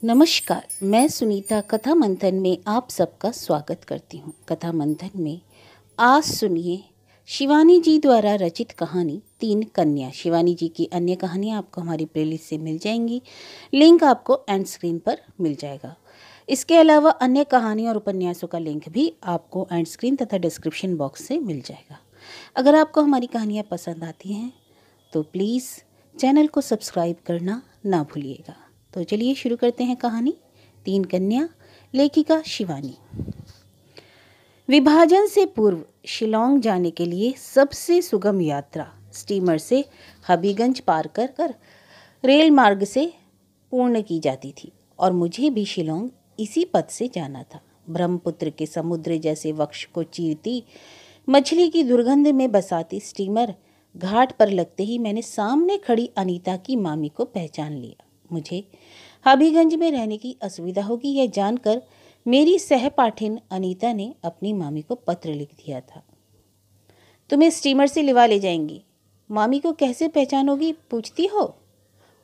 नमस्कार, मैं सुनीता कथा मंथन में आप सबका स्वागत करती हूँ। कथा मंथन में आज सुनिए शिवानी जी द्वारा रचित कहानी तीन कन्या। शिवानी जी की अन्य कहानियाँ आपको हमारी प्लेलिस्ट से मिल जाएंगी। लिंक आपको एंड स्क्रीन पर मिल जाएगा। इसके अलावा अन्य कहानियों और उपन्यासों का लिंक भी आपको एंड स्क्रीन तथा डिस्क्रिप्शन बॉक्स से मिल जाएगा। अगर आपको हमारी कहानियाँ पसंद आती हैं तो प्लीज़ चैनल को सब्सक्राइब करना ना भूलिएगा। तो चलिए शुरू करते हैं कहानी तीन कन्या। लेखिका शिवानी। विभाजन से पूर्व शिलोंग जाने के लिए सबसे सुगम यात्रा स्टीमर से हबीगंज पार कर रेल मार्ग से पूर्ण की जाती थी और मुझे भी शिलोंग इसी पथ से जाना था। ब्रह्मपुत्र के समुद्र जैसे वक्ष को चीरती मछली की दुर्गंध में बसाती स्टीमर घाट पर लगते ही मैंने सामने खड़ी अनीता की मामी को पहचान लिया। मुझे हबीगंज में रहने की असुविधा होगी यह जानकर मेरी सहपाठिन अनीता ने अपनी मामी को पत्र लिख दिया था। तुम्हें स्टीमर से लिवा ले जाएंगी। मामी को कैसे पहचानोगी पूछती हो?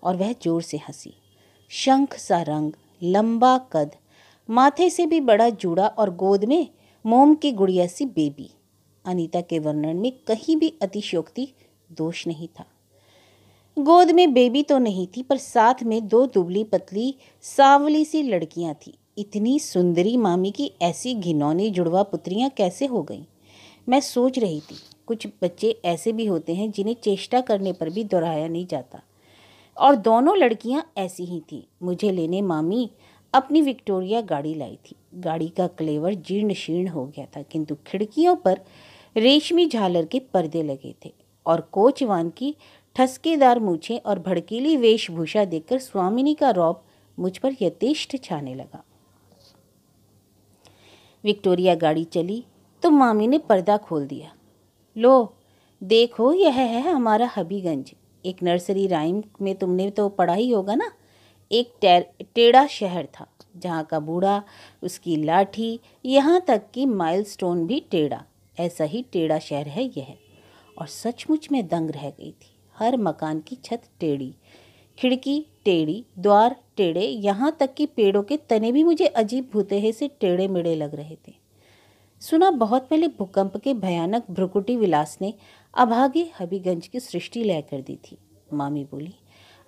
और वह जोर से हंसी। शंख सा रंग, लंबा कद, माथे से भी बड़ा जूड़ा और गोद में मोम की गुड़िया सी बेबी। अनीता के वर्णन में कहीं भी अतिशयोक्ति दोष नहीं था। गोद में बेबी तो नहीं थी पर साथ में दो दुबली पतली सांवली सी लड़कियां थी। इतनी सुंदरी मामी की ऐसी घिनौनी जुड़वा पुत्रियां कैसे हो गईं? मैं सोच रही थी। कुछ बच्चे ऐसे भी होते हैं जिन्हें चेष्टा करने पर भी दोहराया नहीं जाता, और दोनों लड़कियां ऐसी ही थीं। मुझे लेने मामी अपनी विक्टोरिया गाड़ी लाई थी। गाड़ी का क्लेवर जीर्ण शीर्ण हो गया था, किंतु खिड़कियों पर रेशमी झालर के पर्दे लगे थे और कोचवान की ठसकेदार मूछें और भड़कीली वेशभूषा देखकर स्वामिनी का रौब मुझ पर यथेष्ट छाने लगा। विक्टोरिया गाड़ी चली तो मामी ने पर्दा खोल दिया। लो देखो, यह है हमारा हबीगंज। एक नर्सरी राइम में तुमने तो पढ़ा ही होगा ना। एक टेढ़ा शहर था जहाँ का बूढ़ा, उसकी लाठी, यहाँ तक कि माइलस्टोन भी टेढ़ा। ऐसा ही टेढ़ा शहर है यह। और सचमुच में दंग रह गई थी। हर मकान की छत टेढ़ी, खिड़की टेढ़ी, द्वार टेढ़े, यहाँ तक कि पेड़ों के तने भी मुझे अजीब भूतेहे से टेढ़े मेढ़े लग रहे थे। सुना बहुत पहले भूकंप के भयानक भ्रुकुटी विलास ने अभागे हबीगंज की सृष्टि लय कर दी थी। मामी बोली,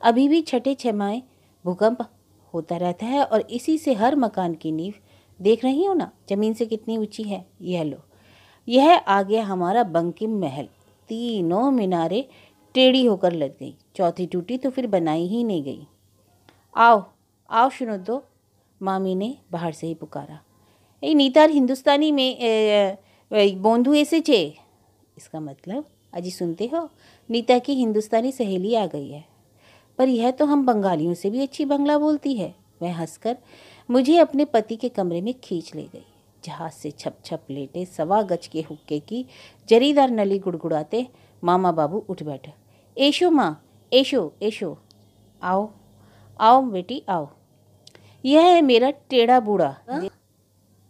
अभी भी छठे छमाहे भूकंप होता रहता है और इसी से हर मकान की नींव, देख रही हो ना जमीन से कितनी ऊंची है। यह लो, यह आ गया हमारा बंकिम महल। तीनों मीनारें टेढ़ी होकर लग गई। चौथी टूटी तो फिर बनाई ही नहीं गई। आओ आओ सुनो दो, मामी ने बाहर से ही पुकारा। ए नीतार हिंदुस्तानी में बोंधु ऐसे चे। इसका मतलब अजी सुनते हो, नीता की हिंदुस्तानी सहेली आ गई है। पर यह तो हम बंगालियों से भी अच्छी बंगला बोलती है। वह हंसकर मुझे अपने पति के कमरे में खींच ले गई। जहाज से छप छप लेटे 1.25 गज के हुक्के की जरीदार नली गुड़गुड़ाते मामा बाबू उठ बैठे। ऐशो माँ, ऐशो ऐशो, आओ आओ बेटी आओ। यह है मेरा टेढ़ा बूढ़ा।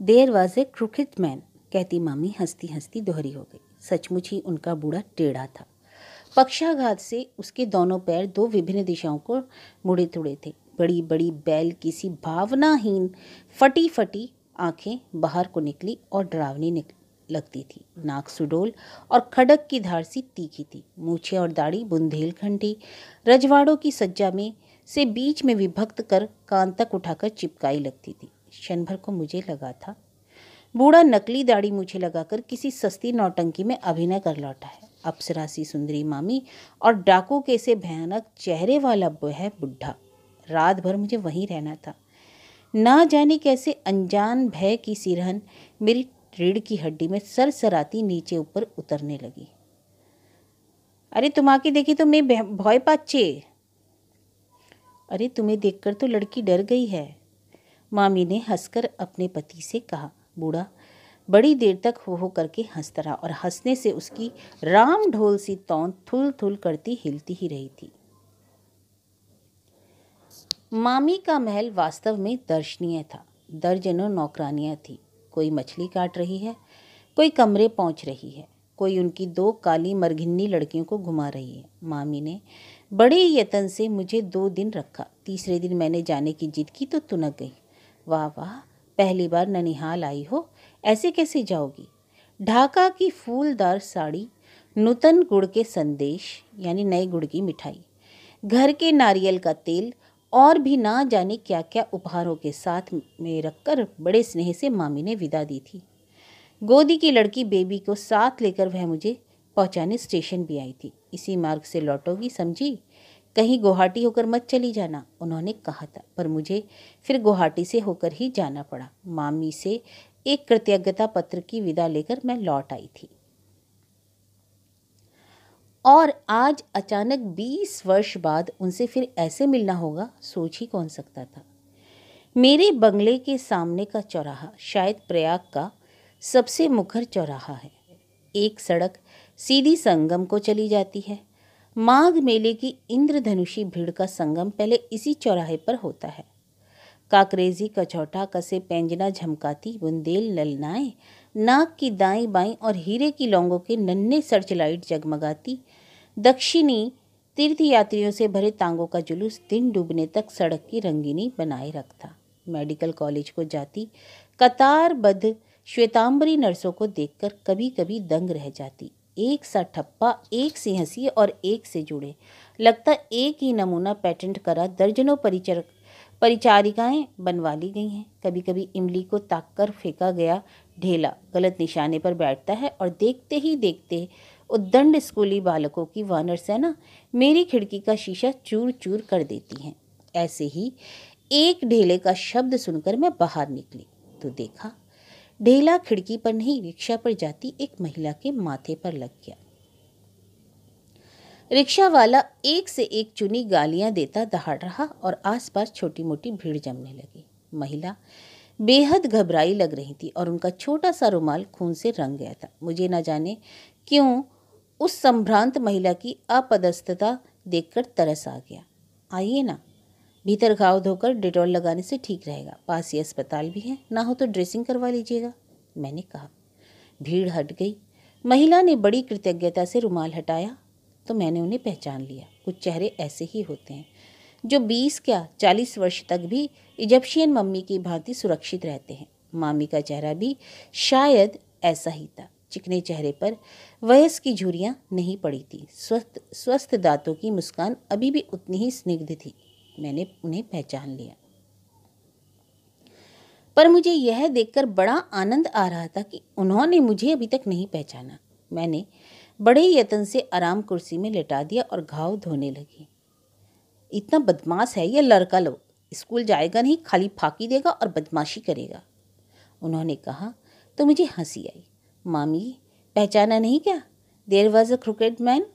There was a crooked man, कहती मामी हंसती हंसती दोहरी हो गई। सचमुच ही उनका बूढ़ा टेढ़ा था। पक्षाघात से उसके दोनों पैर दो विभिन्न दिशाओं को मुड़े तुड़े थे। बड़ी बड़ी बैल किसी भावनाहीन फटी फटी आंखें बाहर को निकली और डरावनी लगती थी। नाक सुडोल और खड़क की धार सी तीखी थी। मूछें और दाढ़ी बुंदेलखंडी रजवाड़ों की सज्जा में से बीच में विभक्त कर कान तक उठाकर चिपकाई लगती थी। क्षण भर को मुझे लगा था बूढ़ा नकली दाढ़ी मूछें लगाकर किसी सस्ती नौटंकी में अभिनय कर लौटा है। अप्सरा सी सुंदरी मामी और डाकू के से भयानक चेहरे वाला वह बुढ़ा। रात भर मुझे वहीं रहना था। ना जाने कैसे अनजान भय की सिरहन मेरी रीढ़ की हड्डी में सरसराती नीचे ऊपर उतरने लगी। अरे तुम आके देखी तो मैं भय पाचे। अरे तुम्हें देखकर तो लड़की डर गई है, मामी ने हंसकर अपने पति से कहा। बूढ़ा बड़ी देर तक हो करके हंसता रहा और हंसने से उसकी राम ढोल सी तौन थुल थुल करती हिलती ही रही थी। मामी का महल वास्तव में दर्शनीय था। दर्जनों नौकरानियां थी। कोई मछली काट रही है, कोई कमरे पहुंच रही है, कोई उनकी दो काली मरघिन्नी लड़कियों को घुमा रही है। मामी ने बड़े यत्न से मुझे 2 दिन रखा। तीसरे दिन मैंने जाने की जिद की तो तुनक गई। वाह वाह, पहली बार ननिहाल आई हो, ऐसे कैसे जाओगी? ढाका की फूलदार साड़ी, नूतन गुड़ के संदेश यानी नए गुड़ की मिठाई, घर के नारियल का तेल और भी ना जाने क्या क्या उपहारों के साथ में रखकर बड़े स्नेह से मामी ने विदा दी थी। गोदी की लड़की बेबी को साथ लेकर वह मुझे पहुंचाने स्टेशन भी आई थी। इसी मार्ग से लौटोगी समझी, कहीं गुवाहाटी होकर मत चली जाना, उन्होंने कहा था। पर मुझे फिर गुवाहाटी से होकर ही जाना पड़ा। मामी से एक कृतज्ञता पत्र की विदा लेकर मैं लौट आई थी। और आज अचानक 20 वर्ष बाद उनसे फिर ऐसे मिलना होगा, सोच ही कौन सकता था। मेरे बंगले के सामने का चौराहा शायद प्रयाग का सबसे मुखर चौराहा है। एक सड़क सीधी संगम को चली जाती है। माघ मेले की इंद्रधनुषी भीड़ का संगम पहले इसी चौराहे पर होता है। काकरेजी कचौटा कसे पेंजना झमकाती बुंदेल ललनाएं, नाक की दाएं बाएं और हीरे की लौंगों के नन्हे सर्च लाइट जगमगाती दक्षिणी तीर्थयात्रियों से भरे तांगों का जुलूस दिन डूबने तक सड़क की रंगीनी बनाए रखता। मेडिकल कॉलेज को जाती कतारबद्ध श्वेतांबरी नर्सों को देखकर कभी कभी दंग रह जाती। एक सा ठप्पा, एक सी हंसी और एक से जुड़े, लगता एक ही नमूना पेटेंट करा दर्जनों परिचारिकाएं बनवा ली गई हैं। कभी कभी इमली को ताककर फेंका गया ढेला गलत निशाने पर बैठता है और देखते ही देखते उद्दंड स्कूली बालकों की वानर सेना मेरी खिड़की का शीशा चूर चूर कर देती हैं। ऐसे ही एक ढेले का शब्द सुनकर मैं बाहर निकली तो देखा ढेला खिड़की पर नहीं, रिक्शा पर जाती एक महिला के माथे पर लग गया। रिक्शा वाला एक से एक चुनी गालियां देता दहाड़ रहा और आसपास छोटी मोटी भीड़ जमने लगी। महिला बेहद घबराई लग रही थी और उनका छोटा सा रुमाल खून से रंग गया था। मुझे न जाने क्यों उस संभ्रांत महिला की अपदस्थता देखकर तरस आ गया। आइए ना, भीतर घाव धोकर डेटॉल लगाने से ठीक रहेगा, पास ही अस्पताल भी है, ना हो तो ड्रेसिंग करवा लीजिएगा, मैंने कहा। भीड़ हट गई। महिला ने बड़ी कृतज्ञता से रुमाल हटाया तो मैंने उन्हें पहचान लिया। कुछ चेहरे ऐसे ही होते हैं जो 20 क्या 40 वर्ष तक भी इजिप्शियन मम्मी की भांति सुरक्षित रहते हैं। मामी का चेहरा भी शायद ऐसा ही था। चिकने चेहरे पर वयस की झुर्रियाँ नहीं पड़ी थी। स्वस्थ दांतों की मुस्कान अभी भी उतनी ही स्निग्ध थी। मैंने उन्हें पहचान लिया, पर मुझे यह देखकर बड़ा आनंद आ रहा था कि उन्होंने मुझे अभी तक नहीं पहचाना। मैंने बड़े यत्न से आराम कुर्सी में लेटा दिया और घाव धोने लगी। इतना बदमाश है यह लड़का, लोग स्कूल जाएगा नहीं, खाली फाकी देगा और बदमाशी करेगा, उन्होंने कहा तो मुझे हंसी आई। मामी, पहचाना नहीं क्या? There was a cricket man.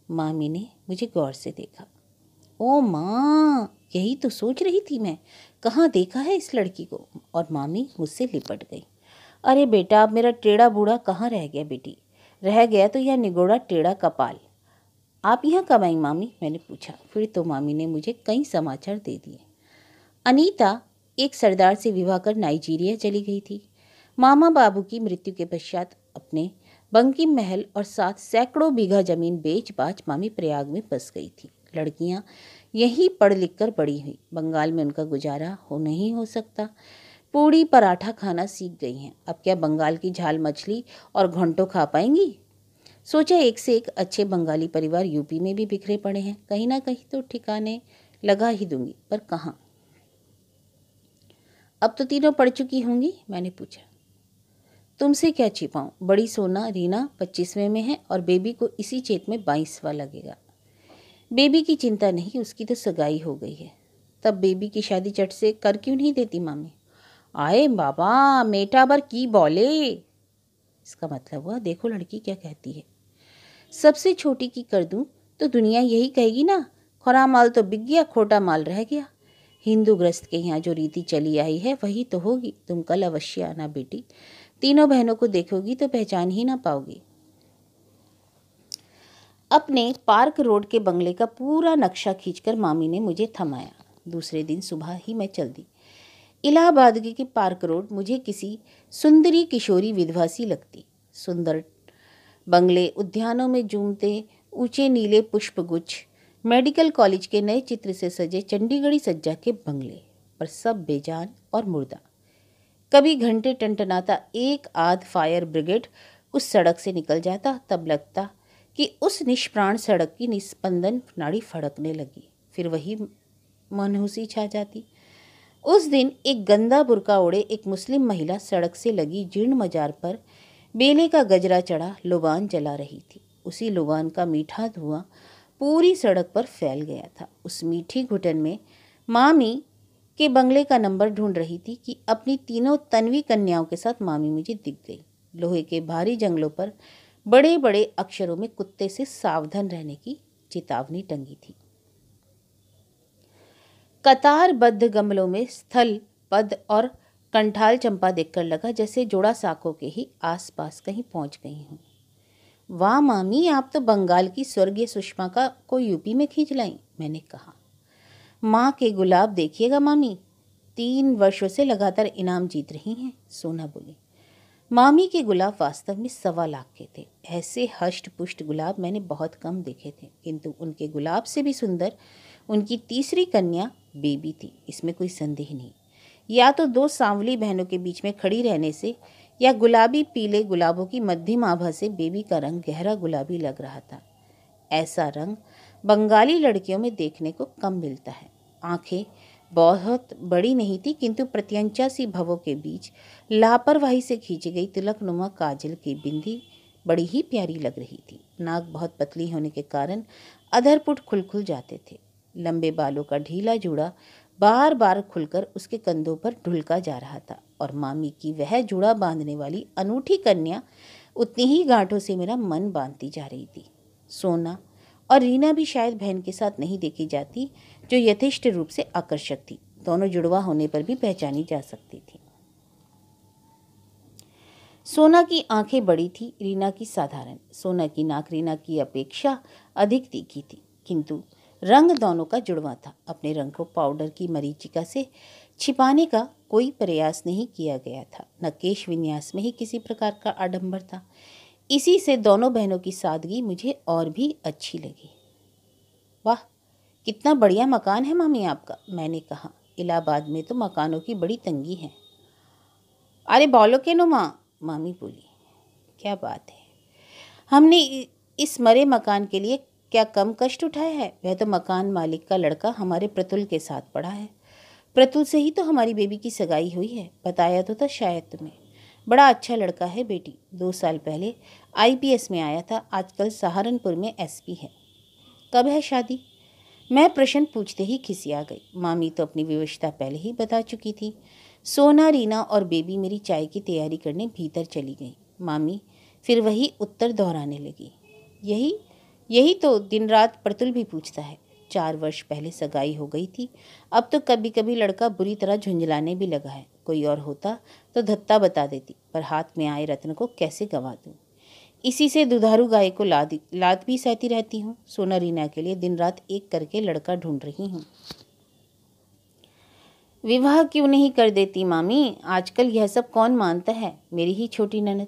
मामी ने मुझे गौर से देखा। ओ माँ, यही तो सोच रही थी मैं, कहाँ देखा है इस लड़की को। और मामी मुझसे लिपट गई। अरे बेटा, अब मेरा टेढ़ा बूढ़ा कहाँ रह गया बेटी? रह गया तो यह निगोड़ा टेढ़ा कपाल। आप यहाँ कब आई मामी? मैंने पूछा। फिर तो मामी ने मुझे कई समाचार दे दिए। अनीता एक सरदार से विवाह कर नाइजीरिया चली गई थी। मामा बाबू की मृत्यु के पश्चात अपने बंकिम महल और साथ सैकड़ों बीघा जमीन बेच बाच मामी प्रयाग में बस गई थी। लड़कियां यहीं पढ़ लिख कर बड़ी हुई। बंगाल में उनका गुजारा नहीं हो सकता। पूड़ी पराठा खाना सीख गई हैं। अब क्या बंगाल की झाल मछली और घंटों खा पाएंगी? सोचा एक से एक अच्छे बंगाली परिवार यूपी में भी बिखरे पड़े हैं, कहीं ना कहीं तो ठिकाने लगा ही दूंगी, पर कहाँ? अब तो तीनों पढ़ चुकी होंगी, मैंने पूछा। तुमसे क्या छिपाऊं? बड़ी सोना रीना 25वें में है और बेबी को इसी चेत में 22वां लगेगा। बेबी की चिंता नहीं, उसकी तो सगाई हो गई है। तब बेबी की शादी चट से कर क्यों नहीं देती मामी? आए बाबा, मेटा बर की बोले। इसका मतलब हुआ देखो लड़की क्या कहती है। सबसे छोटी की कर दूं तो दुनिया यही कहेगी ना, खरा माल तो बिक गया, खोटा माल रह गया। हिंदू ग्रस्त के यहाँ जो रीति चली आई है वही तो होगी। तुम कल अवश्य आना बेटी, तीनों बहनों को देखोगी तो पहचान ही ना पाओगी। अपने पार्क रोड के बंगले का पूरा नक्शा खींचकर मामी ने मुझे थमाया। दूसरे दिन सुबह ही मैं चल दी। इलाहाबाद की पार्क रोड मुझे किसी सुंदरी किशोरी विधवा सी लगती। सुंदर बंगले, उद्यानों में जूमते ऊंचे नीले पुष्पगुच्छ, मेडिकल कॉलेज के नए चित्र से सजे चंडीगढ़ी सज्जा के बंगले, पर सब बेजान और मुर्दा। कभी घंटे टनटनाता एक आध फायर ब्रिगेड उस सड़क से निकल जाता, तब लगता कि उस निष्प्राण सड़क की निस्पंदन नाड़ी फड़कने लगी। फिर वही मनहूसी छा जाती। उस दिन एक गंदा बुर्का ओढ़े एक मुस्लिम महिला सड़क से लगी जीर्ण मजार पर बेले का गजरा चढ़ा लुबान जला रही थी। उसी लुबान का मीठा धुआं पूरी सड़क पर फैल गया था। उस मीठी घुटन में मामी के बंगले का नंबर ढूंढ रही थी कि अपनी तीनों तन्वी कन्याओं के साथ मामी मुझे दिख गई। लोहे के भारी जंगलों पर बड़े बड़े अक्षरों में कुत्ते से सावधान रहने की चेतावनी टंगी थी। कतारबद्ध गमलों में स्थल पद और कंठाल चंपा देखकर लगा जैसे जोड़ा साकों के ही आसपास कहीं पहुंच गई हूँ। वाह मामी, आप तो बंगाल की स्वर्गीय सुषमा को यूपी में खींच लाई, मैंने कहा। माँ के गुलाब देखिएगा मामी, 3 वर्षों से लगातार इनाम जीत रही हैं, सोना बोली। मामी के गुलाब वास्तव में 1.25 लाख के थे। ऐसे हष्ट पुष्ट गुलाब मैंने बहुत कम देखे थे, किंतु उनके गुलाब से भी सुंदर उनकी तीसरी कन्या बेबी थी, इसमें कोई संदेह नहीं। या तो 2 सांवली बहनों के बीच में खड़ी रहने से या गुलाबी पीले गुलाबों की मध्यम आभा से बेबी का रंग गहरा गुलाबी लग रहा था। ऐसा रंग बंगाली लड़कियों में देखने को कम मिलता है। आंखें बहुत बड़ी नहीं थी, किंतु प्रत्यंचा सी भवों के बीच लापरवाही से खींची गई तिलकनुमा काजल की बिंदी बड़ी ही प्यारी लग रही थी। नाक बहुत पतली होने के कारण अधरपुट खुल जाते थे। लंबे बालों का ढीला जूड़ा बार बार खुलकर उसके कंधों पर ढुलका जा रहा था, और मामी की वह जूड़ा बांधने वाली अनूठी कन्या उतनी ही गांठों से मेरा मन बांधती जा रही थी। सोना और रीना भी शायद बहन के साथ नहीं देखी जाती, जो यथेष्ट रूप से आकर्षक थी। दोनों जुड़वा होने पर भी पहचानी जा सकती थी। सोना की आंखें बड़ी थी, रीना की साधारण। सोना की नाक रीना की अपेक्षा अधिक तीखी थी, किंतु रंग दोनों का जुड़वा था। अपने रंग को पाउडर की मरीचिका से छिपाने का कोई प्रयास नहीं किया गया था, न केश विन्यास में ही किसी प्रकार का आडंबर था। इसी से दोनों बहनों की सादगी मुझे और भी अच्छी लगी। वाह, कितना बढ़िया मकान है मामी आपका, मैंने कहा। इलाहाबाद में तो मकानों की बड़ी तंगी है। अरे बोलो के नो माँ, मामी बोली। क्या बात है, हमने इस मरे मकान के लिए क्या कम कष्ट उठाया है। वह तो मकान मालिक का लड़का हमारे प्रतुल के साथ पढ़ा है। प्रतुल से ही तो हमारी बेबी की सगाई हुई है, बताया तो था शायद तुम्हें। बड़ा अच्छा लड़का है बेटी, 2 साल पहले IPS में आया था, आजकल सहारनपुर में SP है। कब है शादी? मैं प्रश्न पूछते ही खिसिया गई। मामी तो अपनी विवशता पहले ही बता चुकी थी। सोना, रीना और बेबी मेरी चाय की तैयारी करने भीतर चली गई। मामी फिर वही उत्तर दोहराने लगी। यही तो दिन रात प्रतुल भी पूछता है। 4 वर्ष पहले सगाई हो गई थी, अब तो कभी कभी लड़का बुरी तरह झुंझलाने भी लगा है। कोई और होता तो धत्ता बता देती, पर हाथ में आए रत्न को कैसे गंवा दूं। इसी से दुधारू गाय को लाद भी सहती रहती हूँ। सोना रीना के लिए दिन रात एक करके लड़का ढूंढ रही हूँ। विवाह क्यों नहीं कर देती मामी, आजकल यह सब कौन मानता है, मेरी ही छोटी ननद।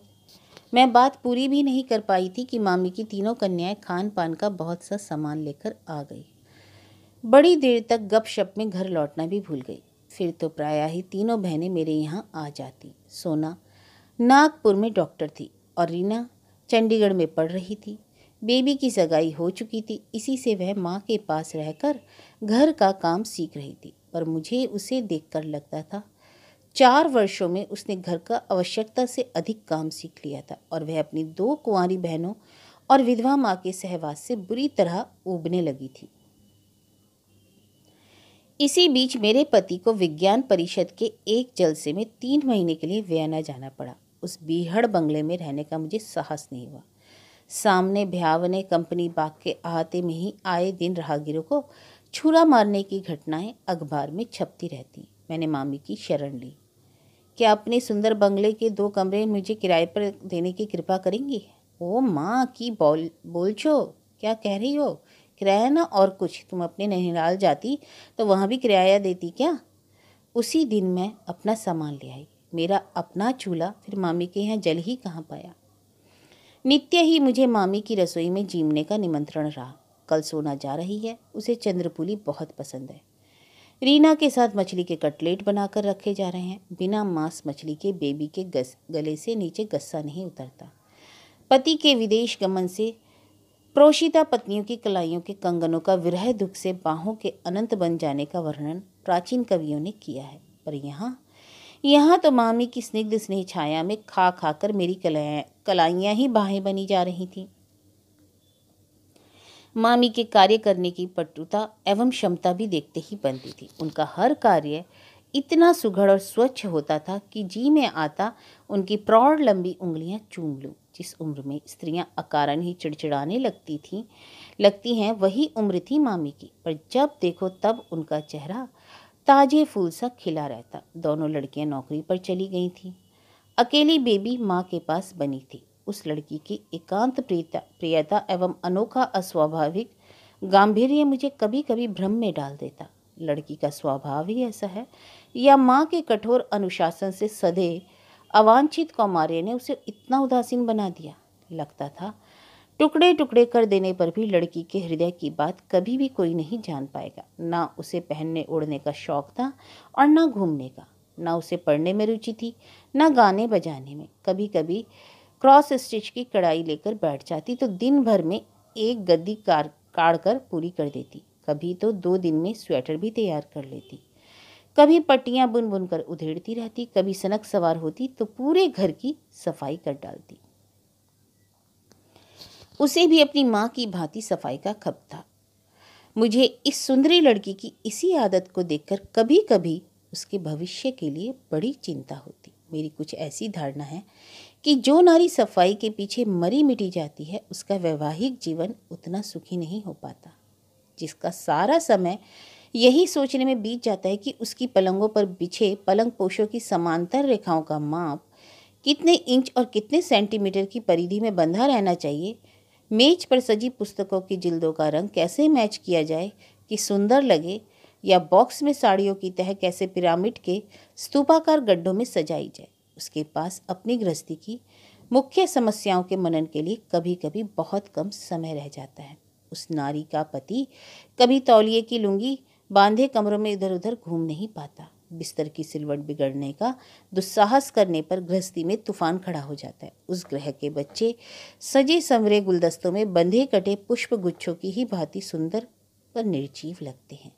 मैं बात पूरी भी नहीं कर पाई थी कि मामी की तीनों कन्याएं खान पान का बहुत सा सामान लेकर आ गई। बड़ी देर तक गपशप में घर लौटना भी भूल गई। फिर तो प्रायः ही तीनों बहनें मेरे यहाँ आ जाती। सोना नागपुर में डॉक्टर थी और रीना चंडीगढ़ में पढ़ रही थी। बेबी की सगाई हो चुकी थी, इसी से वह माँ के पास रहकर घर का काम सीख रही थी। पर मुझे उसे देखकर लगता था 4 वर्षों में उसने घर का आवश्यकता से अधिक काम सीख लिया था, और वह अपनी 2 कुंवारी बहनों और विधवा माँ के सहवास से बुरी तरह ऊबने लगी थी। इसी बीच मेरे पति को विज्ञान परिषद के एक जलसे में 3 महीने के लिए वियना जाना पड़ा। उस बीहड़ बंगले में रहने का मुझे साहस नहीं हुआ। सामने भयावने कंपनी बाग के अहाते में ही आए दिन राहगीरों को छुरा मारने की घटनाएं अखबार में छपती रहती। मैंने मामी की शरण ली। क्या अपने सुंदर बंगले के 2 कमरे मुझे किराए पर देने की कृपा करेंगी? ओ माँ की बोल छो, क्या कह रही हो? किराया ना और कुछ, तुम अपने ननिहाल जाती तो वहाँ भी किराया देती क्या? उसी दिन मैं अपना सामान ले आई। मेरा अपना चूल्हा फिर मामी के यहाँ जल ही कहाँ पाया। नित्य ही मुझे मामी की रसोई में जीमने का निमंत्रण रहा। कल सोना जा रही है, उसे चंद्रपुली बहुत पसंद है। रीना के साथ मछली के कटलेट बनाकर रखे जा रहे हैं। बिना मांस मछली के बेबी के गले से नीचे गस्सा नहीं उतरता। पति के विदेश गमन से प्रोषिता पत्नियों की कलाइयों के कंगनों का विरह दुख से बाहों के अनंत बन जाने का वर्णन प्राचीन कवियों ने किया है। पर यहाँ तो मामी की स्निग्ध स्नेह छाया में खा खाकर मेरी कलाइयाँ ही बाहें बनी जा रही थीं। मामी के कार्य करने की पटुता एवं क्षमता भी देखते ही बनती थी। उनका हर कार्य इतना सुघड़ और स्वच्छ होता था कि जी में आता उनकी प्रौढ़ लंबी उंगलियां चूम लूं। जिस उम्र में स्त्रियां अकारण ही चिड़चिड़ाने लगती हैं वही उम्र थी मामी की। पर जब देखो तब उनका चेहरा ताजे फूल सा खिला रहता। दोनों लड़कियां नौकरी पर चली गई थीं। अकेली बेबी माँ के पास बनी थी। उस लड़की की एकांत प्रियता एवं अनोखा अस्वाभाविक गांधीर्य मुझे कभी कभी भ्रम में डाल देता। लड़की का स्वभाव ही ऐसा है या माँ के कठोर अनुशासन से सधे अवांछित कौमार्य ने उसे इतना उदासीन बना दिया। लगता था टुकड़े टुकड़े कर देने पर भी लड़की के हृदय की बात कभी भी कोई नहीं जान पाएगा। ना उसे पहनने ओढ़ने का शौक था और ना घूमने का। ना उसे पढ़ने में रुचि थी, ना गाने बजाने में। कभी कभी क्रॉस स्टिच की कढ़ाई लेकर बैठ जाती तो दिन भर में एक गद्दी काढ़ कर पूरी कर देती। कभी तो 2 दिन में स्वेटर भी तैयार कर लेती। कभी पट्टियां बुन बुन कर उधेड़ती रहती। कभी सनक सवार होती तो पूरे घर की सफाई कर डालती। उसे भी अपनी माँ की भांति सफाई का खप था। मुझे इस सुंदरी लड़की की इसी आदत को देखकर कभी कभी उसके भविष्य के लिए बड़ी चिंता होती। मेरी कुछ ऐसी धारणा है कि जो नारी सफाई के पीछे मरी मिटी जाती है उसका वैवाहिक जीवन उतना सुखी नहीं हो पाता। जिसका सारा समय यही सोचने में बीत जाता है कि उसकी पलंगों पर बिछे पलंग पोशों की समांतर रेखाओं का माप कितने इंच और कितने सेंटीमीटर की परिधि में बंधा रहना चाहिए, मेज पर सजी पुस्तकों की जिल्दों का रंग कैसे मैच किया जाए कि सुंदर लगे, या बॉक्स में साड़ियों की तह कैसे पिरामिड के स्तूपाकार गड्ढों में सजाई जाए। उसके पास अपनी गृहस्थी की मुख्य समस्याओं के मनन के लिए कभी कभी बहुत कम समय रह जाता है। उस नारी का पति कभी तौलिए की लुंगी बांधे कमरों में इधर उधर घूम नहीं पाता। बिस्तर की सिलवट बिगड़ने का दुस्साहस करने पर गृहस्थी में तूफान खड़ा हो जाता है। उस ग्रह के बच्चे सजे संवरे गुलदस्तों में बंधे कटे पुष्प गुच्छों की ही भांति सुंदर पर निर्जीव लगते हैं।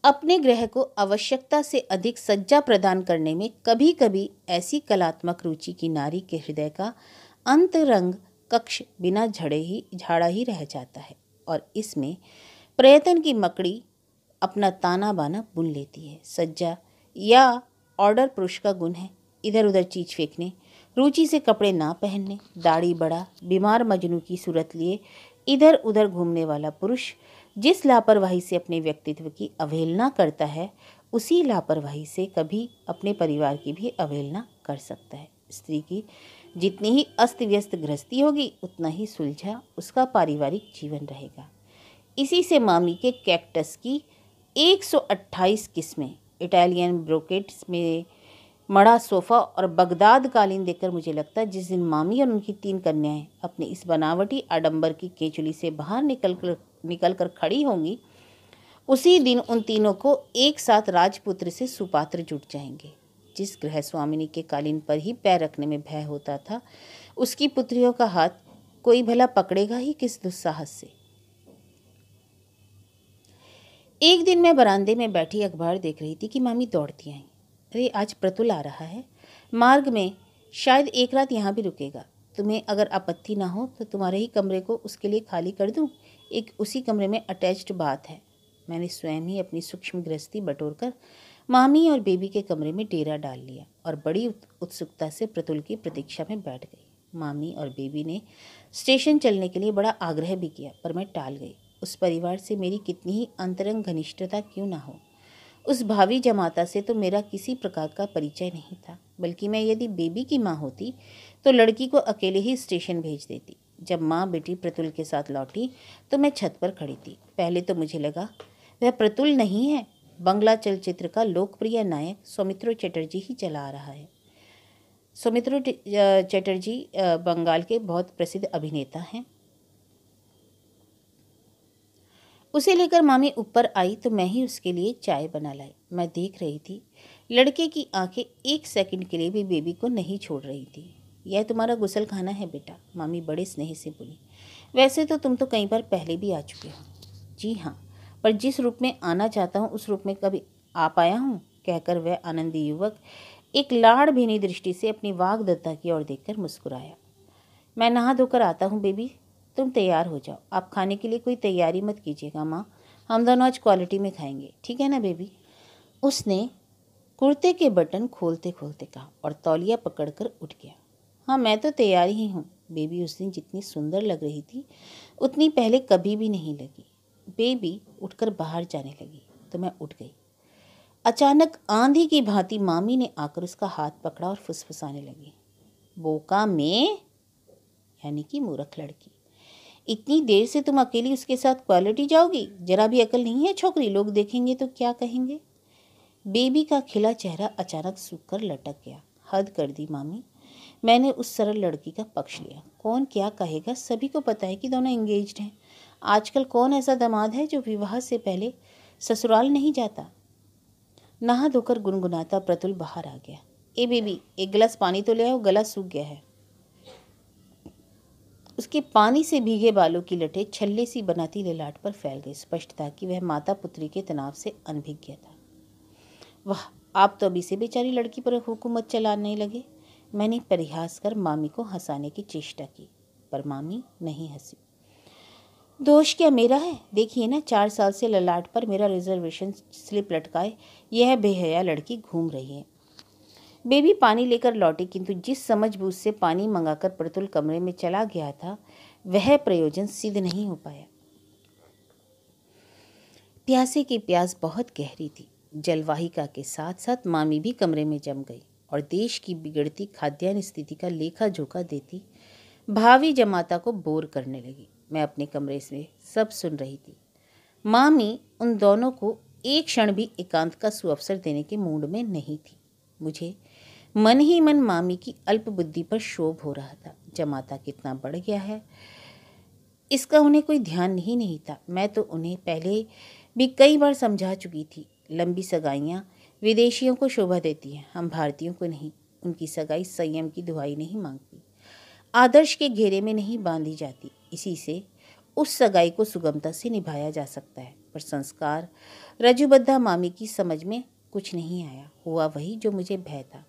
अपने ग्रह को आवश्यकता से अधिक सज्जा प्रदान करने में कभी कभी ऐसी कलात्मक रुचि की नारी के हृदय का अंतरंग कक्ष बिना झाड़ा ही रह जाता है और इसमें प्रयत्न की मकड़ी अपना ताना बाना बुन लेती है। सज्जा या ऑर्डर पुरुष का गुण है। इधर उधर चीज फेंकने, रुचि से कपड़े ना पहनने, दाढ़ी बड़ा बीमार मजनू की सूरत लिए इधर उधर घूमने वाला पुरुष जिस लापरवाही से अपने व्यक्तित्व की अवहेलना करता है, उसी लापरवाही से कभी अपने परिवार की भी अवहेलना कर सकता है। स्त्री की जितनी ही अस्त व्यस्त गृहस्थी होगी उतना ही सुलझा उसका पारिवारिक जीवन रहेगा। इसी से मामी के कैक्टस की 128 किस्में, इटालियन ब्रोकेट्स में मड़ा सोफ़ा और बगदाद कालीन देखकर मुझे लगता है जिस दिन मामी और उनकी 3 कन्याएं अपने इस बनावटी आडंबर की केचुली से बाहर निकल कर खड़ी होंगी, उसी दिन उन तीनों को एक साथ राजपुत्र से सुपात्र जुट जाएंगे। जिस गृह स्वामिनी के कालीन पर ही पैर रखने में भय होता था, उसकी पुत्रियों का हाथ कोई भला पकड़ेगा ही किस दुस्साहस से। एक दिन मैं बरामदे में बैठी अखबार देख रही थी कि मामी दौड़ती आई। अरे आज प्रतुल आ रहा है, मार्ग में शायद एक रात यहाँ भी रुकेगा। तुम्हें अगर आपत्ति ना हो तो तुम्हारे ही कमरे को उसके लिए खाली कर दूँ। एक उसी कमरे में अटैच्ड बाथ है। मैंने स्वयं ही अपनी सूक्ष्म गृहस्थी बटोरकर मामी और बेबी के कमरे में डेरा डाल लिया और बड़ी उत्सुकता से प्रतुल की प्रतीक्षा में बैठ गई। मामी और बेबी ने स्टेशन चलने के लिए बड़ा आग्रह भी किया, पर मैं टाल गई। उस परिवार से मेरी कितनी ही अंतरंग घनिष्ठता क्यों ना हो, उस भावी जमाता से तो मेरा किसी प्रकार का परिचय नहीं था। बल्कि मैं यदि बेबी की माँ होती तो लड़की को अकेले ही स्टेशन भेज देती। जब माँ बेटी प्रतुल के साथ लौटी तो मैं छत पर खड़ी थी। पहले तो मुझे लगा वह प्रतुल नहीं है, बंगला चलचित्र का लोकप्रिय नायक सौमित्र चटर्जी ही चला आ रहा है। सौमित्र चटर्जी बंगाल के बहुत प्रसिद्ध अभिनेता हैं। उसे लेकर मामी ऊपर आई तो मैं ही उसके लिए चाय बना लाई। मैं देख रही थी, लड़के की आंखें एक सेकंड के लिए भी बेबी को नहीं छोड़ रही थी। यह तुम्हारा गुसल खाना है बेटा, मामी बड़े स्नेह से बोली। वैसे तो तुम तो कई बार पहले भी आ चुके हो। जी हाँ, पर जिस रूप में आना चाहता हूँ उस रूप में कभी आ पाया हूँ, कहकर वह आनंदी युवक एक लाड़ भीनी दृष्टि से अपनी वाग्दत्ता की ओर देखकर मुस्कुराया। मैं नहा धोकर आता हूँ बेबी, तुम तैयार हो जाओ। आप खाने के लिए कोई तैयारी मत कीजिएगा माँ, हम दोनों आज क्वालिटी में खाएंगे, ठीक है ना बेबी? उसने कुर्ते के बटन खोलते खोलते कहा और तौलिया पकड़कर उठ गया। हाँ, मैं तो तैयार ही हूँ। बेबी उस दिन जितनी सुंदर लग रही थी उतनी पहले कभी भी नहीं लगी। बेबी उठकर बाहर जाने लगी तो मैं उठ गई। अचानक आंधी की भांति मामी ने आकर उसका हाथ पकड़ा और फुसफुसाने लगी। बोका में, यानी कि मूर्ख लड़की, इतनी देर से तुम अकेली उसके साथ क्वालिटी जाओगी? जरा भी अकल नहीं है छोकरी, लोग देखेंगे तो क्या कहेंगे? बेबी का खिला चेहरा अचानक सूखकर लटक गया। हद कर दी मामी, मैंने उस सरल लड़की का पक्ष लिया। कौन क्या कहेगा, सभी को पता है कि दोनों एंगेज्ड हैं। आजकल कौन ऐसा दामाद है जो विवाह से पहले ससुराल नहीं जाता? नहा धोकर गुनगुनाता प्रतुल बाहर आ गया। ए बेबी, एक गिलास पानी तो ले आओ, गला सूख गया है। उसके पानी से भीगे बालों की लटें छल्ले सी बनाती ललाट पर फैल गई। स्पष्ट था कि वह माता पुत्री के तनाव से अनभिज्ञ गया था। वाह, आप तो अभी से बेचारी लड़की पर हुकूमत चलाने लगे। मैंने परिहास कर मामी को हंसाने की चेष्टा की, पर मामी नहीं हंसी। दोष क्या मेरा है? देखिए ना, 4 साल से ललाट पर मेरा रिजर्वेशन स्लिप लटकाए यह बेहया लड़की घूम रही है। बेबी पानी लेकर लौटी, किंतु जिस समझबूझ से पानी मंगाकर प्रतुल कमरे में चला गया था वह प्रयोजन सिद्ध नहीं हो पाया। प्यासे की प्यास बहुत गहरी थी। जलवाहिका के साथ साथ मामी भी कमरे में जम गई और देश की बिगड़ती खाद्यान्न स्थिति का लेखा जोखा देती भावी जमाता को बोर करने लगी। मैं अपने कमरे से सब सुन रही थी। मामी उन दोनों को एक क्षण भी एकांत का सुअवसर देने के मूड में नहीं थी। मुझे मन ही मन मामी की अल्प बुद्धि पर क्षोभ हो रहा था। जमाता कितना बढ़ गया है इसका उन्हें कोई ध्यान ही नहीं था। मैं तो उन्हें पहले भी कई बार समझा चुकी थी। लंबी सगाइयाँ विदेशियों को शोभा देती हैं, हम भारतीयों को नहीं। उनकी सगाई संयम की दुहाई नहीं मांगती, आदर्श के घेरे में नहीं बांधी जाती। इसी से उस सगाई को सुगमता से निभाया जा सकता है। पर संस्कार रजुबद्धा मामी की समझ में कुछ नहीं आया। हुआ वही जो मुझे भय था।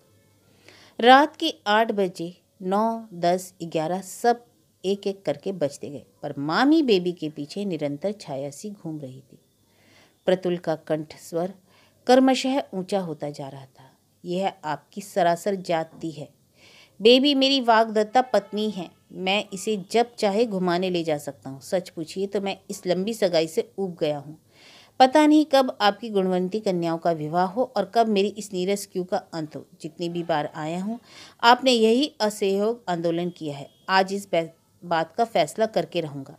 रात के 8 बजे 9, 10, 11 सब एक एक करके बजते गए, पर मामी बेबी के पीछे निरंतर छाया सी घूम रही थी। प्रतुल का कंठ स्वर कर्मशः ऊंचा होता जा रहा था। यह आपकी सरासर जाति है। बेबी मेरी वाग्दत्ता पत्नी है। मैं इसे जब चाहे घुमाने ले जा सकता हूँ। सच पूछिए तो मैं इस लंबी सगाई से ऊब गया हूँ। पता नहीं कब आपकी गुणवंती कन्याओं का विवाह हो और कब मेरी इस नीरस क्यू का अंत हो। जितनी भी बार आया हूँ आपने यही असहयोग आंदोलन किया है। आज इस बात का फैसला करके रहूँगा।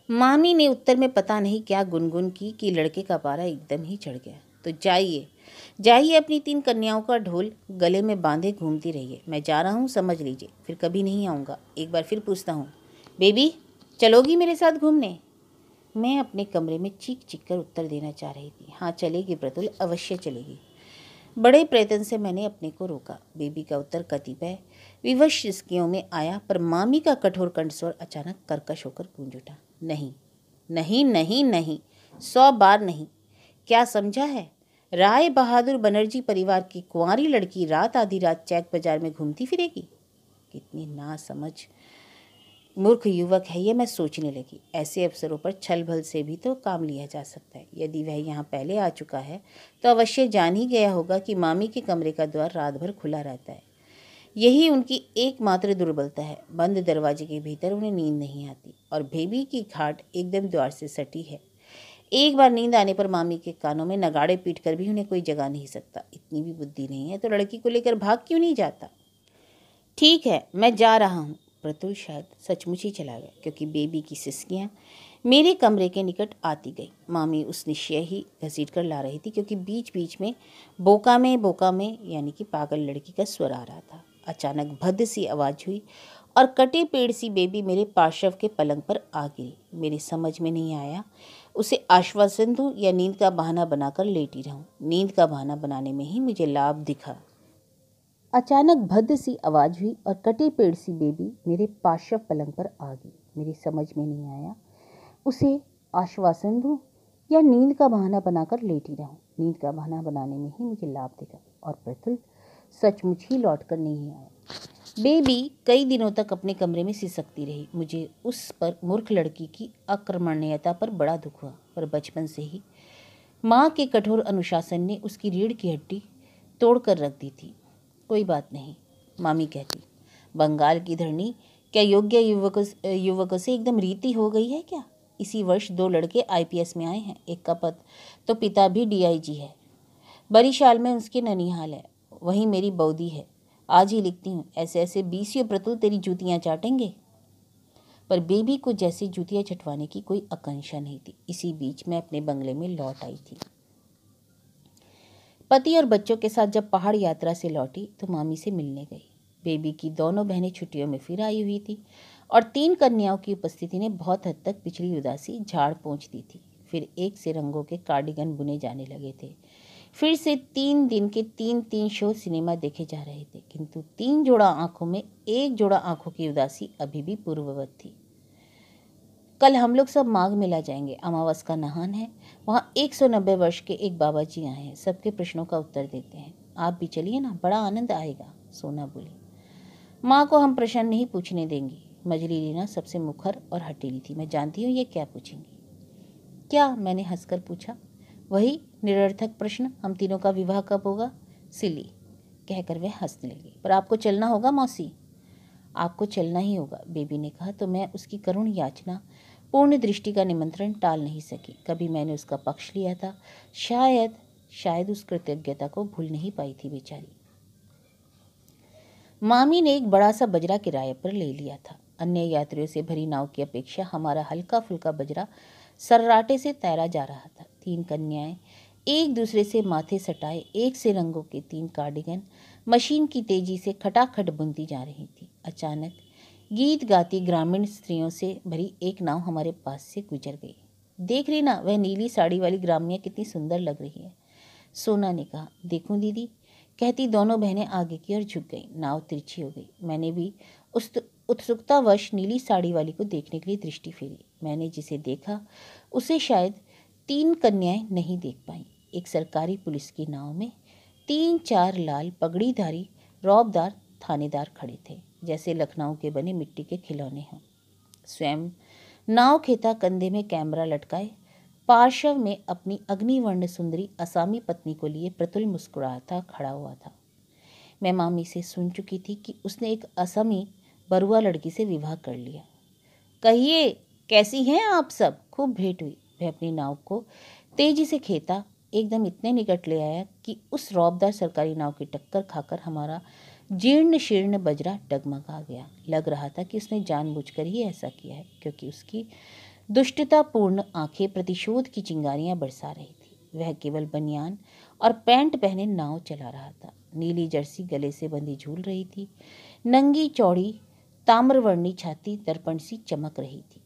मामी ने उत्तर में पता नहीं क्या गुनगुन की कि लड़के का पारा एकदम ही चढ़ गया। तो जाइए जाइए, अपनी 3 कन्याओं का ढोल गले में बांधे घूमती रहिए। मैं जा रहा हूँ, समझ लीजिए, फिर कभी नहीं आऊँगा। एक बार फिर पूछता हूँ, बेबी चलोगी मेरे साथ घूमने? मैं अपने कमरे में चीख चीख कर उत्तर देना चाह रही थी। हाँ चलेगी प्रतुल, अवश्य चलेगी। बड़े प्रयत्न से मैंने अपने को रोका। बेबी का उत्तर कतिपय विवश सिसकियों में आया, पर मामी का कठोर कंठस्वर अचानक कर्कश होकर गूंज उठा। नहीं नहीं नहीं नहीं, 100 बार नहीं। क्या समझा है? राय बहादुर बनर्जी परिवार की कुंवारी लड़की रात आधी रात चैक बाजार में घूमती फिरेगी? कितनी नासमझ मूर्ख युवक है ये, मैं सोचने लगी। ऐसे अवसरों पर छल भल से भी तो काम लिया जा सकता है। यदि वह यहाँ पहले आ चुका है तो अवश्य जान ही गया होगा कि मामी के कमरे का द्वार रात भर खुला रहता है। यही उनकी एकमात्र दुर्बलता है। बंद दरवाजे के भीतर उन्हें नींद नहीं आती और बेबी की खाट एकदम द्वार से सटी है। एक बार नींद आने पर मामी के कानों में नगाड़े पीट कर भी उन्हें कोई जगा नहीं सकता। इतनी भी बुद्धि नहीं है तो लड़की को लेकर भाग क्यों नहीं जाता? ठीक है, मैं जा रहा हूँ। प्रतुल शायद सचमुच ही चला गया, क्योंकि बेबी की सिसकियाँ मेरे कमरे के निकट आती गई। मामी उस निश्चय ही घसीट कर ला रही थी, क्योंकि बीच बीच में बोका में यानी कि पागल लड़की का स्वर आ रहा था। अचानक भद्द सी आवाज़ हुई और कटे पेड़ सी बेबी मेरे पार्श्व के पलंग पर आ गिरी। मेरी समझ में नहीं आया उसे आश्वासन दूं या नींद का बहाना बनाकर लेटी रहूं। नींद का बहाना बनाने में ही मुझे लाभ दिखा। अचानक भद्द सी आवाज हुई और कटे पेड़ सी बेबी मेरे पार्श्व पलंग पर आ गई। मेरी समझ में नहीं आया उसे आश्वासन दूं या नींद का बहाना बनाकर लेटी रहूं। नींद का बहाना बनाने में ही मुझे लाभ दिखा और प्रतुल सचमुच ही लौट कर नहीं आया। बेबी कई दिनों तक अपने कमरे में सिसकती रही। मुझे उस पर मूर्ख लड़की की अकर्मण्यता पर बड़ा दुख हुआ, पर बचपन से ही माँ के कठोर अनुशासन ने उसकी रीढ़ की हड्डी तोड़कर रख दी थी। कोई बात नहीं, मामी कहती, बंगाल की धरनी क्या योग्य युवकों से एकदम रीति हो गई है क्या? इसी वर्ष 2 लड़के IPS में आए हैं। एक का पद तो पिता भी DIG है। बरिशाल में उसके ननिहाल है, वहीं मेरी बौदी है। आज ही लिखती हूँ, ऐसे ऐसे 20 प्रतुल तेरी जूतियाँ चाटेंगे। पर बेबी को जैसे जूतियाँ चटवाने की कोई आकांक्षा नहीं थी। इसी बीच मैं अपने बंगले में लौट आई थी। पति और बच्चों के साथ जब पहाड़ यात्रा से लौटी तो मामी से मिलने गई। बेबी की दोनों बहनें छुट्टियों में फिर आई हुई थी और 3 कन्याओं की उपस्थिति ने बहुत हद तक पिछली उदासी झाड़ पोंछ दी थी। फिर एक से रंगों के कार्डिगन बुने जाने लगे थे। फिर से 3 दिन के 3 शो सिनेमा देखे जा रहे थे, किंतु 3 जोड़ा आंखों में 1 जोड़ा आंखों की उदासी अभी भी पूर्ववत थी। कल हम लोग सब माघ मेला जाएंगे। अमावस का नहान है। वहाँ 190 वर्ष के एक बाबा जी आए हैं, सबके प्रश्नों का उत्तर देते हैं। आप भी चलिए ना, बड़ा आनंद आएगा, सोना बोली। माँ को हम प्रश्न नहीं पूछने देंगी। मजली रीना सबसे मुखर और हठीली थी। मैं जानती हूँ ये क्या पूछेंगी। क्या? मैंने हंसकर पूछा। वही निरर्थक प्रश्न, हम तीनों का विवाह कब होगा? सिली, कहकर वह हंसने लगी। पर आपको चलना होगा मौसी। आपको चलना ही होगा, बेबी ने कहा तो मैं उसकी करुण याचना, पूर्ण दृष्टि का निमंत्रण टाल नहीं सकी। कभी मैंने उसका पक्ष लिया था, शायद उस कृतज्ञता को भूल नहीं पाई थी बेचारी। मामी ने एक बड़ा सा बजरा किराए पर ले लिया था। अन्य यात्रियों से भरी नाव की अपेक्षा हमारा हल्का फुल्का बजरा सर्राटे से तैरा जा रहा था। 3 कन्याएं एक दूसरे से माथे सटाए एक से रंगों के 3 कार्डिगन मशीन की तेजी से खटाखट बुनती जा रही थी। अचानक गीत गाती ग्रामीण स्त्रियों से भरी एक नाव हमारे पास से गुजर गई। देख रही ना, वह नीली साड़ी वाली ग्राम्या कितनी सुंदर लग रही है, सोना ने कहा। देखूं दीदी, कहती दोनों बहनें आगे की ओर झुक गईं। नाव तिरछी हो गई। मैंने भी उस उत्सुकतावश नीली साड़ी वाली को देखने के लिए दृष्टि फेरी। मैंने जिसे देखा उसे शायद 3 कन्याएं नहीं देख पाईं। एक सरकारी पुलिस की नाव में 3-4 लाल पगड़ीधारी रौबदार थानेदार खड़े थे, जैसे लखनऊ के बने मिट्टी के खिलौने हों। स्वयं नाव खेता कंधे में कैमरा लटकाए पार्श्व में अपनी अग्निवर्ण सुंदरी असामी पत्नी को लिए प्रतुल मुस्कुराता खड़ा हुआ था। मैं मामी से सुन चुकी थी कि उसने एक असमी बरुआ लड़की से विवाह कर लिया। कहिए, कैसी हैं आप सब? खूब भेंट हुई। वह अपनी नाव को तेजी से खेता एकदम इतने निकट ले आया कि उस रौबदार सरकारी नाव की टक्कर खाकर हमारा जीर्ण शीर्ण बजरा डगमगा गया। लग रहा था कि उसने जानबूझकर ही ऐसा किया है, क्योंकि उसकी दुष्टतापूर्ण आंखें प्रतिशोध की चिंगारियां बरसा रही थी। वह केवल बनियान और पैंट पहने नाव चला रहा था। नीली जर्सी गले से बंधी झूल रही थी। नंगी चौड़ी ताम्रवर्णी छाती दर्पण सी चमक रही थी।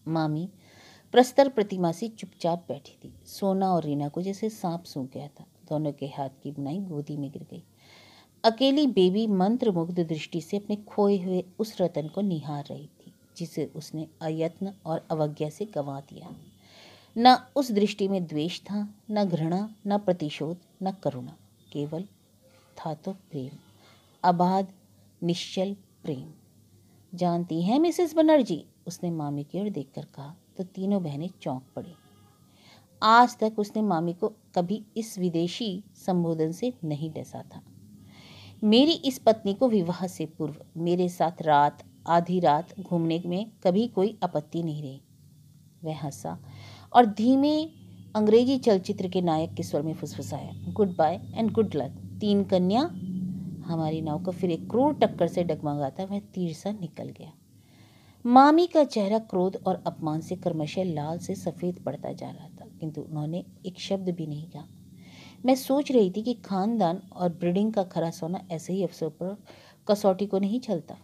मामी प्रस्तर प्रतिमा से चुपचाप बैठी थी। सोना और रीना को जैसे सांप सूंघ गया था। दोनों के हाथ की बुनाई गोदी में गिर गई। अकेली बेबी मंत्रमुग्ध दृष्टि से अपने खोए हुए उस रतन को निहार रही थी, जिसे उसने अयत्न और अवज्ञा से गंवा दिया। न उस दृष्टि में द्वेष था, न घृणा, न प्रतिशोध, न करुणा। केवल था तो प्रेम, अबाध निश्चल प्रेम। जानती हैं मिसेस बनर्जी, उसने मामी की ओर देखकर कहा तो तीनों बहनें चौंक पड़ी। आज तक उसने मामी को कभी इस विदेशी संबोधन से नहीं डसा था। मेरी इस पत्नी को विवाह से पूर्व मेरे साथ आधी रात घूमने में कभी कोई आपत्ति नहीं रही। वह हंसा और धीमे अंग्रेजी चलचित्र के नायक के स्वर में फुसफुसाया, good bye and good luck 3 कन्या। हमारी नाव को फिर एक क्रूर टक्कर से डगमगाता वह तीर सा निकल गया। मामी का चेहरा क्रोध और अपमान से क्रमशः लाल से सफ़ेद पड़ता जा रहा था, किंतु उन्होंने एक शब्द भी नहीं कहा। मैं सोच रही थी कि खानदान और ब्रीडिंग का खरा सोना ऐसे ही अवसर पर कसौटी को नहीं चलता।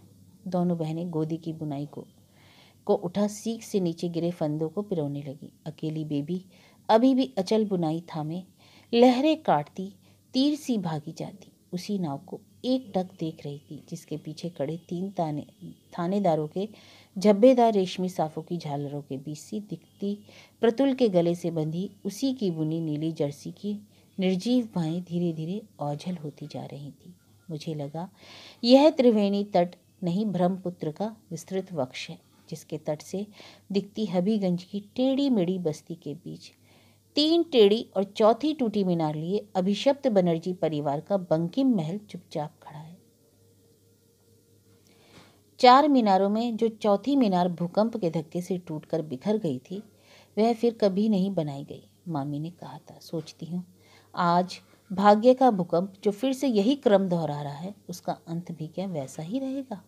दोनों बहनें गोदी की बुनाई को उठा सीख से नीचे गिरे फंदों को पिरोने लगी। अकेली बेबी अभी भी अचल बुनाई थामे लहरें काटती तीर सी भागी जाती। उसी नाव को एकटक देख रही थी जिसके पीछे खड़े 3 थानेदारों के झब्बेदार रेशमी साफों की झालरों के बीच सी दिखती प्रतुल के गले से बंधी उसी की बुनी नीली जर्सी की निर्जीव बाहें धीरे धीरे ओझल होती जा रही थी। मुझे लगा यह त्रिवेणी तट नहीं ब्रह्मपुत्र का विस्तृत वक्ष है, जिसके तट से दिखती हबीगंज की टेढ़ी मेढ़ी बस्ती के बीच 3 टेढ़ी और चौथी टूटी मीनार लिए अभिशप्त बनर्जी परिवार का बंकिम महल चुपचाप खड़ा है। 4 मीनारों में जो चौथी मीनार भूकंप के धक्के से टूटकर बिखर गई थी, वह फिर कभी नहीं बनाई गई। मामी ने कहा था, सोचती हूँ आज भाग्य का भूकंप जो फिर से यही क्रम दोहरा रहा है, उसका अंत भी क्या वैसा ही रहेगा।